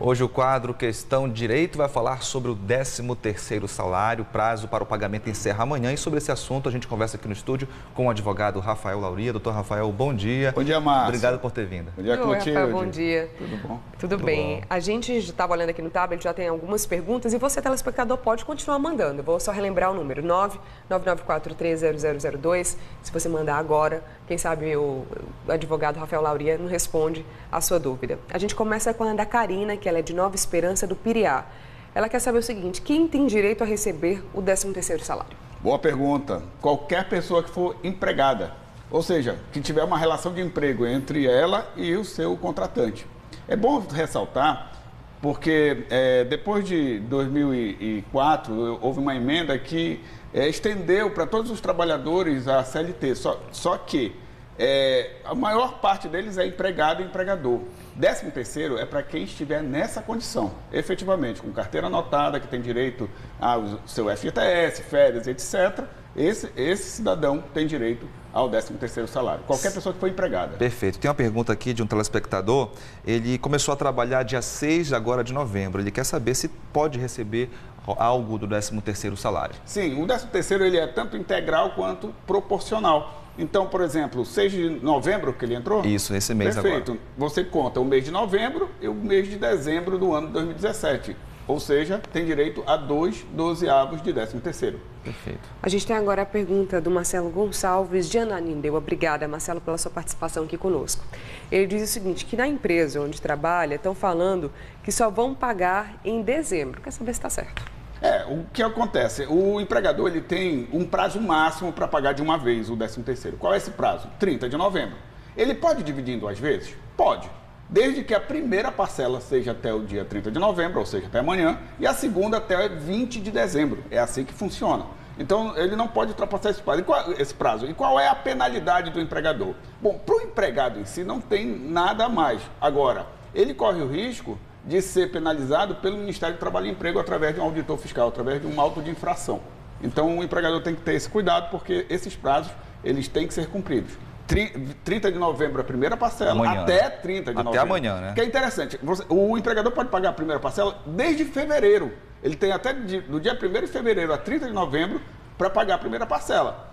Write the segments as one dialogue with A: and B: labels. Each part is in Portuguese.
A: Hoje o quadro Questão Direito vai falar sobre o 13º salário. O prazo para o pagamento encerra amanhã e sobre esse assunto a gente conversa aqui no estúdio com o advogado Rafael Lauria. Doutor Rafael, bom dia.
B: Bom dia, Márcio.
A: Obrigado por ter vindo.
B: Bom dia, Clotilde.
C: Rafael, bom dia.
B: Tudo bom?
C: Tudo bem. A gente estava olhando aqui no tablet, já tem algumas perguntas e você, telespectador, pode continuar mandando. Eu vou só relembrar o número, 999430002. Se você mandar agora, quem sabe o advogado Rafael Lauria não responde a sua dúvida. A gente começa com a da Karina, que ela é de Nova Esperança, do Piriá. Ela quer saber o seguinte: quem tem direito a receber o 13º salário?
B: Boa pergunta. Qualquer pessoa que for empregada, ou seja, que tiver uma relação de emprego entre ela e o seu contratante. É bom ressaltar, porque depois de 2004, houve uma emenda que estendeu para todos os trabalhadores a CLT, só que a maior parte deles é empregado e empregador. 13º é para quem estiver nessa condição, efetivamente, com carteira anotada, que tem direito ao seu FGTS, férias, etc. Esse cidadão tem direito ao 13º salário. Qualquer pessoa que for empregada.
A: Perfeito. Tem uma pergunta aqui de um telespectador. Ele começou a trabalhar dia 6 agora de novembro. Ele quer saber se pode receber algo do 13º salário.
B: Sim, o 13º ele é tanto integral quanto proporcional. Então, por exemplo, 6 de novembro que ele entrou?
A: Isso, nesse mês agora.
B: Perfeito. Você conta o mês de novembro e o mês de dezembro do ano de 2017. Ou seja, tem direito a 2 dozeavos de 13º.
A: Perfeito.
C: A gente tem agora a pergunta do Marcelo Gonçalves, de Ananindeua. Obrigada, Marcelo, pela sua participação aqui conosco. Ele diz o seguinte, que na empresa onde trabalha estão falando que só vão pagar em dezembro. Quer saber se está certo?
B: O que acontece? O empregador ele tem um prazo máximo para pagar de uma vez o 13º. Qual é esse prazo? 30 de novembro. Ele pode dividir em 2 vezes? Pode. Desde que a primeira parcela seja até o dia 30 de novembro, ou seja, até amanhã, e a segunda até 20 de dezembro. É assim que funciona. Então, ele não pode ultrapassar esse prazo. E qual é a penalidade do empregador? Bom, para o empregado em si não tem nada a mais. Agora, ele corre o risco de ser penalizado pelo Ministério do Trabalho e Emprego através de um auditor fiscal, através de um auto de infração. Então, o empregador tem que ter esse cuidado, porque esses prazos, eles têm que ser cumpridos. 30 de novembro a primeira parcela,
A: amanhã,
B: até 30 de novembro.
A: Até amanhã, né?
B: Que é interessante, o empregador pode pagar a primeira parcela desde fevereiro. Ele tem até do dia 1º de fevereiro a 30 de novembro para pagar a primeira parcela.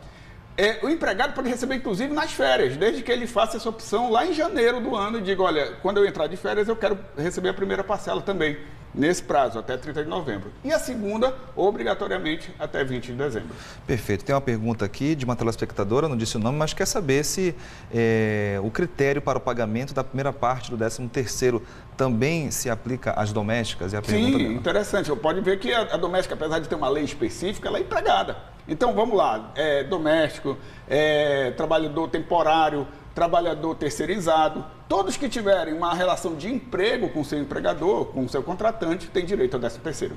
B: O empregado pode receber, inclusive, nas férias, desde que ele faça essa opção lá em janeiro do ano e diga, olha, quando eu entrar de férias, eu quero receber a primeira parcela também, nesse prazo, até 30 de novembro. E a segunda, obrigatoriamente, até 20 de dezembro.
A: Perfeito. Tem uma pergunta aqui de uma telespectadora, não disse o nome, mas quer saber se o critério para o pagamento da primeira parte do 13º também se aplica às domésticas?
B: Sim, interessante. Pode ver que a doméstica, apesar de ter uma lei específica, ela é empregada. Então, vamos lá, doméstico, trabalhador temporário, trabalhador terceirizado, todos que tiverem uma relação de emprego com seu empregador, com seu contratante, têm direito ao 13º.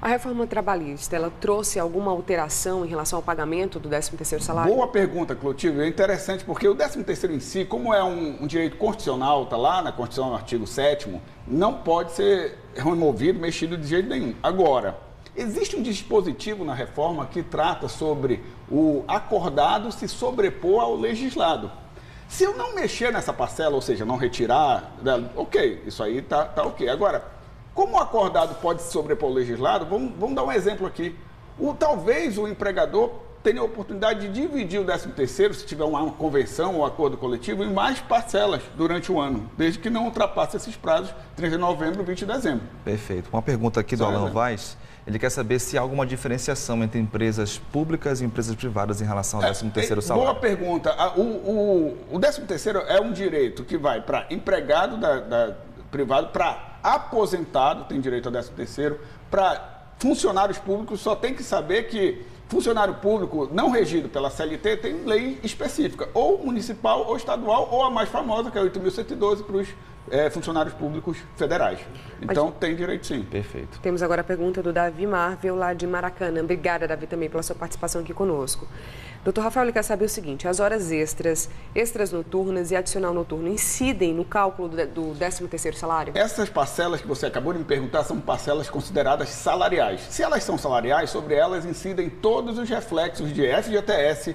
C: A reforma trabalhista, ela trouxe alguma alteração em relação ao pagamento do 13º salário?
B: Boa pergunta, Clotilde. É interessante porque o 13º em si, como é um direito constitucional, está lá na Constituição, no artigo 7º, não pode ser removido, mexido de jeito nenhum. Agora, existe um dispositivo na reforma que trata sobre o acordado se sobrepor ao legislado. Se eu não mexer nessa parcela, ou seja, não retirar, ok, isso aí tá ok. Agora, como o acordado pode se sobrepor ao legislado, vamos dar um exemplo aqui. Talvez o empregador tenha a oportunidade de dividir o 13º, se tiver uma convenção ou acordo coletivo, em mais parcelas durante o ano, desde que não ultrapasse esses prazos, 30 de novembro e 20 de dezembro.
A: Perfeito. Uma pergunta aqui do Alan Vaz. Ele quer saber se há alguma diferenciação entre empresas públicas e empresas privadas em relação ao 13º salário.
B: Boa pergunta. O 13º é um direito que vai para empregado privado, para aposentado, tem direito ao 13º, para funcionários públicos, só tem que saber que funcionário público não regido pela CLT tem lei específica, ou municipal, ou estadual, ou a mais famosa, que é 8.112, para os funcionários públicos federais. Então, tem direito sim.
A: Perfeito.
C: Temos agora a pergunta do Davi Marvel, lá de Maracanã. Obrigada, Davi, também pela sua participação aqui conosco. Doutor Rafael, ele quer saber o seguinte, as horas extras noturnas e adicional noturno incidem no cálculo do 13º salário?
B: Essas parcelas que você acabou de me perguntar são parcelas consideradas salariais. Se elas são salariais, sobre elas incidem todos os reflexos de FGTS,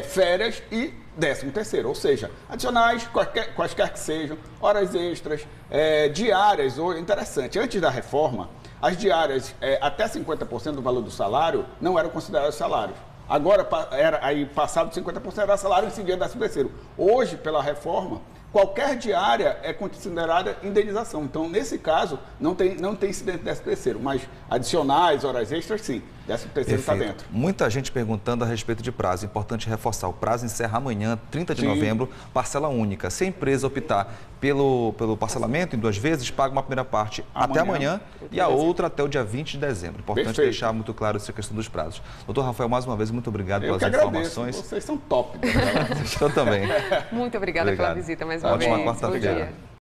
B: férias e 13º, ou seja, adicionais, quaisquer que sejam, horas extras, diárias. Interessante, antes da reforma, as diárias até 50% do valor do salário não eram consideradas salários. Agora, passado de 50% era salário e incidia 13º. Hoje, pela reforma, qualquer diária é considerada indenização. Então, nesse caso, não tem incidente de 13º, mas adicionais, horas extras, sim. 13º está dentro.
A: Muita gente perguntando a respeito de prazo. Importante reforçar, o prazo encerra amanhã, 30 de novembro, parcela única. Se a empresa optar pelo parcelamento em 2 vezes, paga uma primeira parte até amanhã e a outra até o dia 20 de dezembro. Importante deixar muito claro essa questão dos prazos. Doutor Rafael, mais uma vez, muito obrigado pelas informações.
B: Vocês são top.
A: Eu também.
C: Muito obrigada pela visita mais uma vez.
A: Ótima quarta-feira.